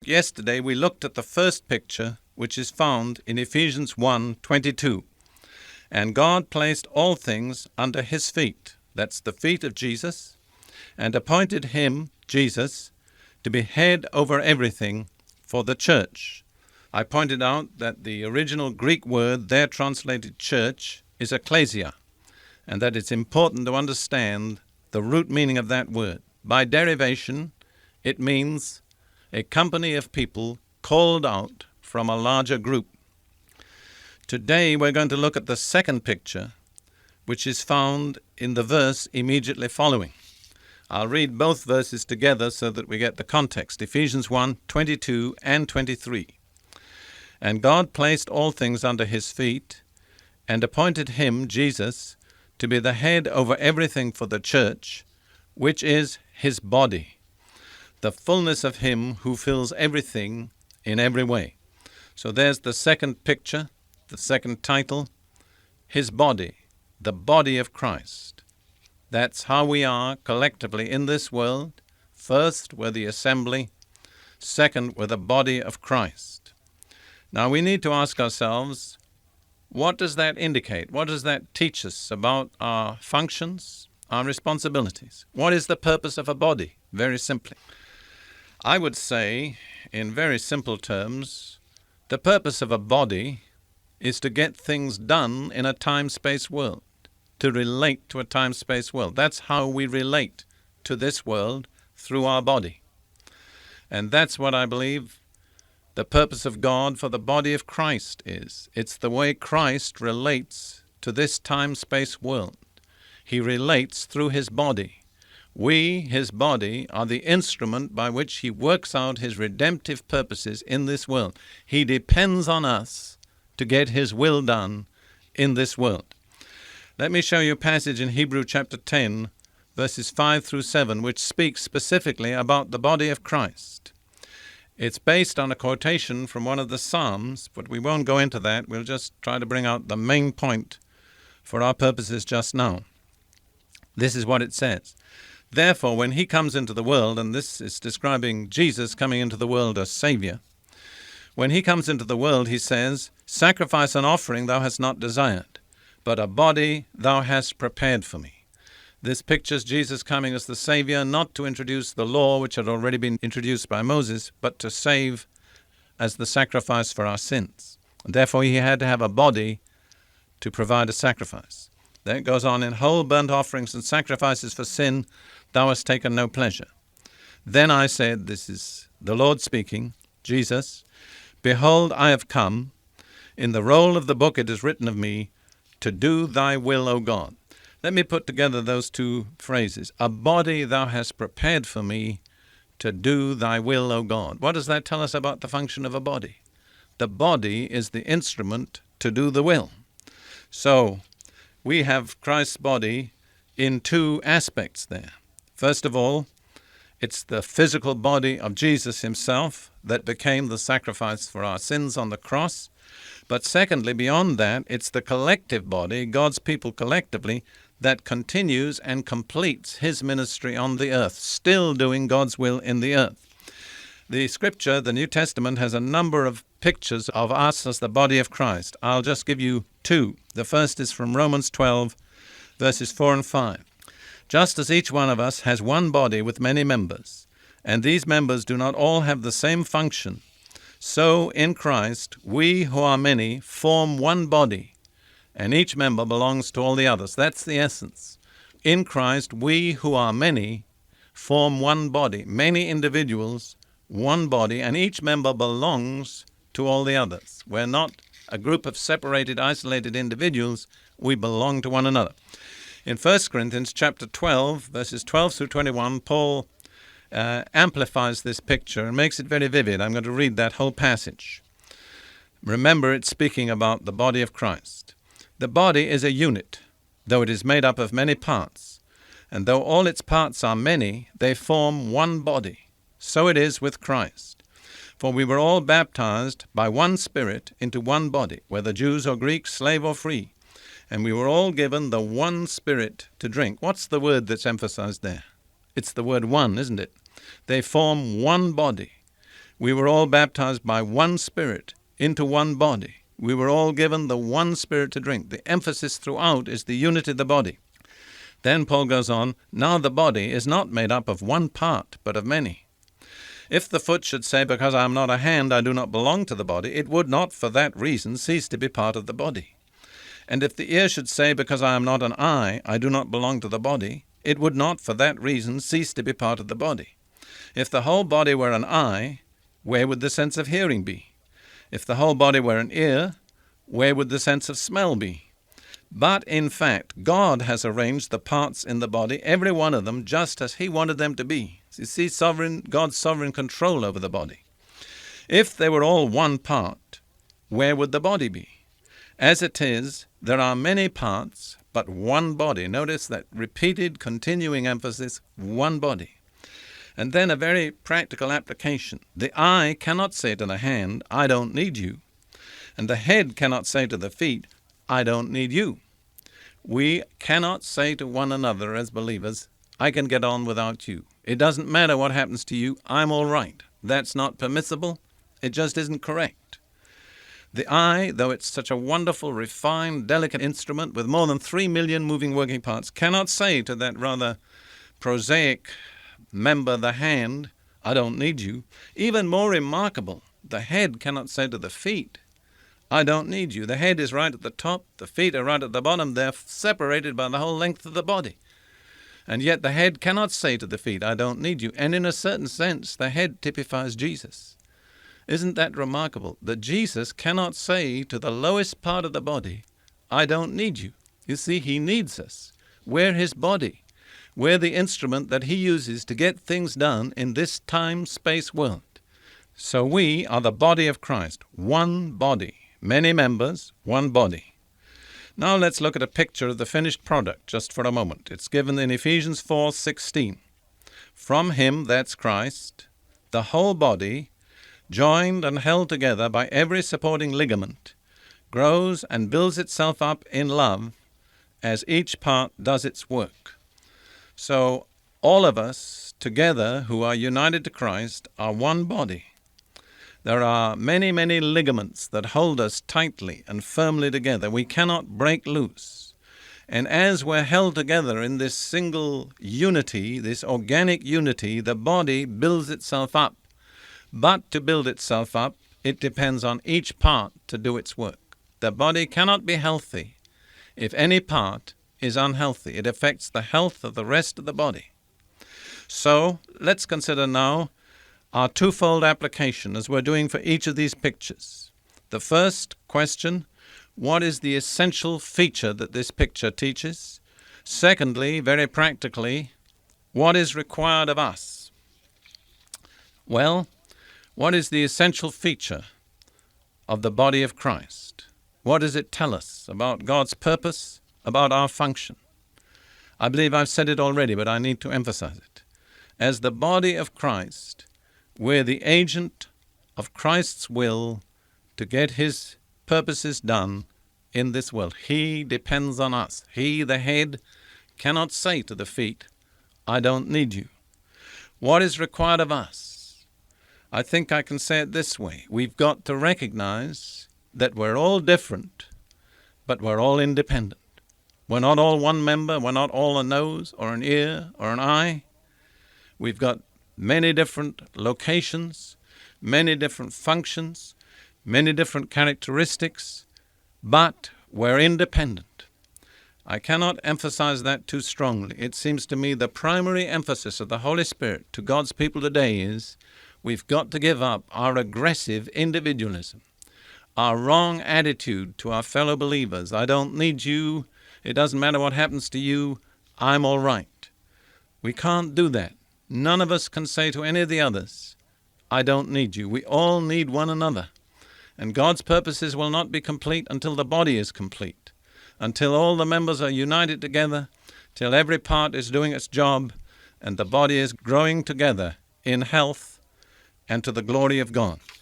yesterday we looked at the first picture, which is found in Ephesians 1:22. And God placed all things under his feet. That's the feet of Jesus, and appointed him, Jesus, to be head over everything for the church. I pointed out that the original Greek word there translated church is ecclesia, and that it's important to understand the root meaning of that word. By derivation, it means a company of people called out from a larger group. Today we're going to look at the second picture, which is found in the verse immediately following. I'll read both verses together so that we get the context. Ephesians 1:22 and 23. And God placed all things under his feet, and appointed him, Jesus, to be the head over everything for the church, which is his body, the fullness of him who fills everything in every way. So there's the second picture, the second title, his body, the body of Christ. That's how we are collectively in this world. First, we're the assembly. Second, we're the body of Christ. Now, we need to ask ourselves, what does that indicate? What does that teach us about our functions, our responsibilities? What is the purpose of a body? Very simply, I would say, in very simple terms, the purpose of a body is to get things done in a time-space world, to relate to a time-space world. That's how we relate to this world, through our body. And that's what I believe the purpose of God for the body of Christ is. It's the way Christ relates to this time-space world. He relates through his body. We, his body, are the instrument by which he works out his redemptive purposes in this world. He depends on us to get his will done in this world. Let me show you a passage in Hebrews chapter 10, verses 5 through 7, which speaks specifically about the body of Christ. It's based on a quotation from one of the Psalms, but we won't go into that. We'll just try to bring out the main point for our purposes just now. This is what it says. Therefore, when he comes into the world, and this is describing Jesus coming into the world as Savior, when he comes into the world, he says, sacrifice and offering thou hast not desired, but a body thou hast prepared for me. This pictures Jesus coming as the Savior, not to introduce the law which had already been introduced by Moses, but to save as the sacrifice for our sins. And therefore he had to have a body to provide a sacrifice. Then it goes on, in whole burnt offerings and sacrifices for sin thou hast taken no pleasure. Then I said, this is the Lord speaking, Jesus, behold, I have come. In the roll of the book it is written of me, to do thy will, O God. Let me put together those two phrases. A body thou hast prepared for me to do thy will, O God. What does that tell us about the function of a body? The body is the instrument to do the will. So we have Christ's body in two aspects there. First of all, it's the physical body of Jesus himself that became the sacrifice for our sins on the cross. But secondly, beyond that, it's the collective body, God's people collectively, that continues and completes his ministry on the earth, still doing God's will in the earth. The Scripture, the New Testament, has a number of pictures of us as the body of Christ. I'll just give you two. The first is from Romans 12, verses 4 and 5. Just as each one of us has one body with many members, and these members do not all have the same function, so in Christ we who are many form one body, and each member belongs to all the others. That's the essence. In Christ, we who are many form one body. Many individuals, one body, and each member belongs to all the others. We're not a group of separated, isolated individuals. We belong to one another. In 1 Corinthians chapter 12, verses 12 through 21, Paul amplifies this picture and makes it very vivid. I'm going to read that whole passage. Remember, it's speaking about the body of Christ. The body is a unit, though it is made up of many parts. And though all its parts are many, they form one body. So it is with Christ. For we were all baptized by one Spirit into one body, whether Jews or Greeks, slave or free. And we were all given the one Spirit to drink. What's the word that's emphasized there? It's the word one, isn't it? They form one body. We were all baptized by one Spirit into one body. We were all given the one Spirit to drink. The emphasis throughout is the unity of the body. Then Paul goes on, now the body is not made up of one part, but of many. If the foot should say, because I am not a hand, I do not belong to the body, it would not for that reason cease to be part of the body. And if the ear should say, because I am not an eye, I do not belong to the body, it would not for that reason cease to be part of the body. If the whole body were an eye, where would the sense of hearing be? If the whole body were an ear, where would the sense of smell be? But in fact, God has arranged the parts in the body, every one of them, just as He wanted them to be. You see God's sovereign control over the body. If they were all one part, where would the body be? As it is, there are many parts, but one body. Notice that repeated, continuing emphasis, one body. And then a very practical application. The eye cannot say to the hand, I don't need you. And the head cannot say to the feet, I don't need you. We cannot say to one another as believers, I can get on without you. It doesn't matter what happens to you, I'm all right. That's not permissible. It just isn't correct. The eye, though it's such a wonderful, refined, delicate instrument with more than 3 million moving working parts, cannot say to that rather prosaic member, the hand, I don't need you. Even more remarkable, the head cannot say to the feet, I don't need you. The head is right at the top, the feet are right at the bottom, they're separated by the whole length of the body. And yet the head cannot say to the feet, I don't need you. And in a certain sense, the head typifies Jesus. Isn't that remarkable? That Jesus cannot say to the lowest part of the body, I don't need you. You see, He needs us. We're His body. We're the instrument that He uses to get things done in this time-space world. So we are the body of Christ, one body, many members, one body. Now let's look at a picture of the finished product just for a moment. It's given in Ephesians 4:16. From Him, that's Christ, the whole body, joined and held together by every supporting ligament, grows and builds itself up in love as each part does its work. So all of us together who are united to Christ are one body. There are many, many ligaments that hold us tightly and firmly together. We cannot break loose. And as we're held together in this single unity, this organic unity, the body builds itself up. But to build itself up, it depends on each part to do its work. The body cannot be healthy if any part is unhealthy. It affects the health of the rest of the body. So let's consider now our twofold application as we're doing for each of these pictures. The first question, what is the essential feature that this picture teaches? Secondly, very practically, what is required of us? Well, what is the essential feature of the body of Christ? What does it tell us about God's purpose, about our function? I believe I've said it already, but I need to emphasize it. As the body of Christ, we're the agent of Christ's will to get His purposes done in this world. He depends on us. He, the head, cannot say to the feet, I don't need you. What is required of us? I think I can say it this way. We've got to recognize that we're all different, but we're all independent. We're not all one member. We're not all a nose or an ear or an eye. We've got many different locations, many different functions, many different characteristics, but we're independent. I cannot emphasize that too strongly. It seems to me the primary emphasis of the Holy Spirit to God's people today is we've got to give up our aggressive individualism, our wrong attitude to our fellow believers. I don't need you. It doesn't matter what happens to you. I'm all right. We can't do that. None of us can say to any of the others, I don't need you. We all need one another. And God's purposes will not be complete until the body is complete, until all the members are united together, till every part is doing its job, and the body is growing together in health and to the glory of God.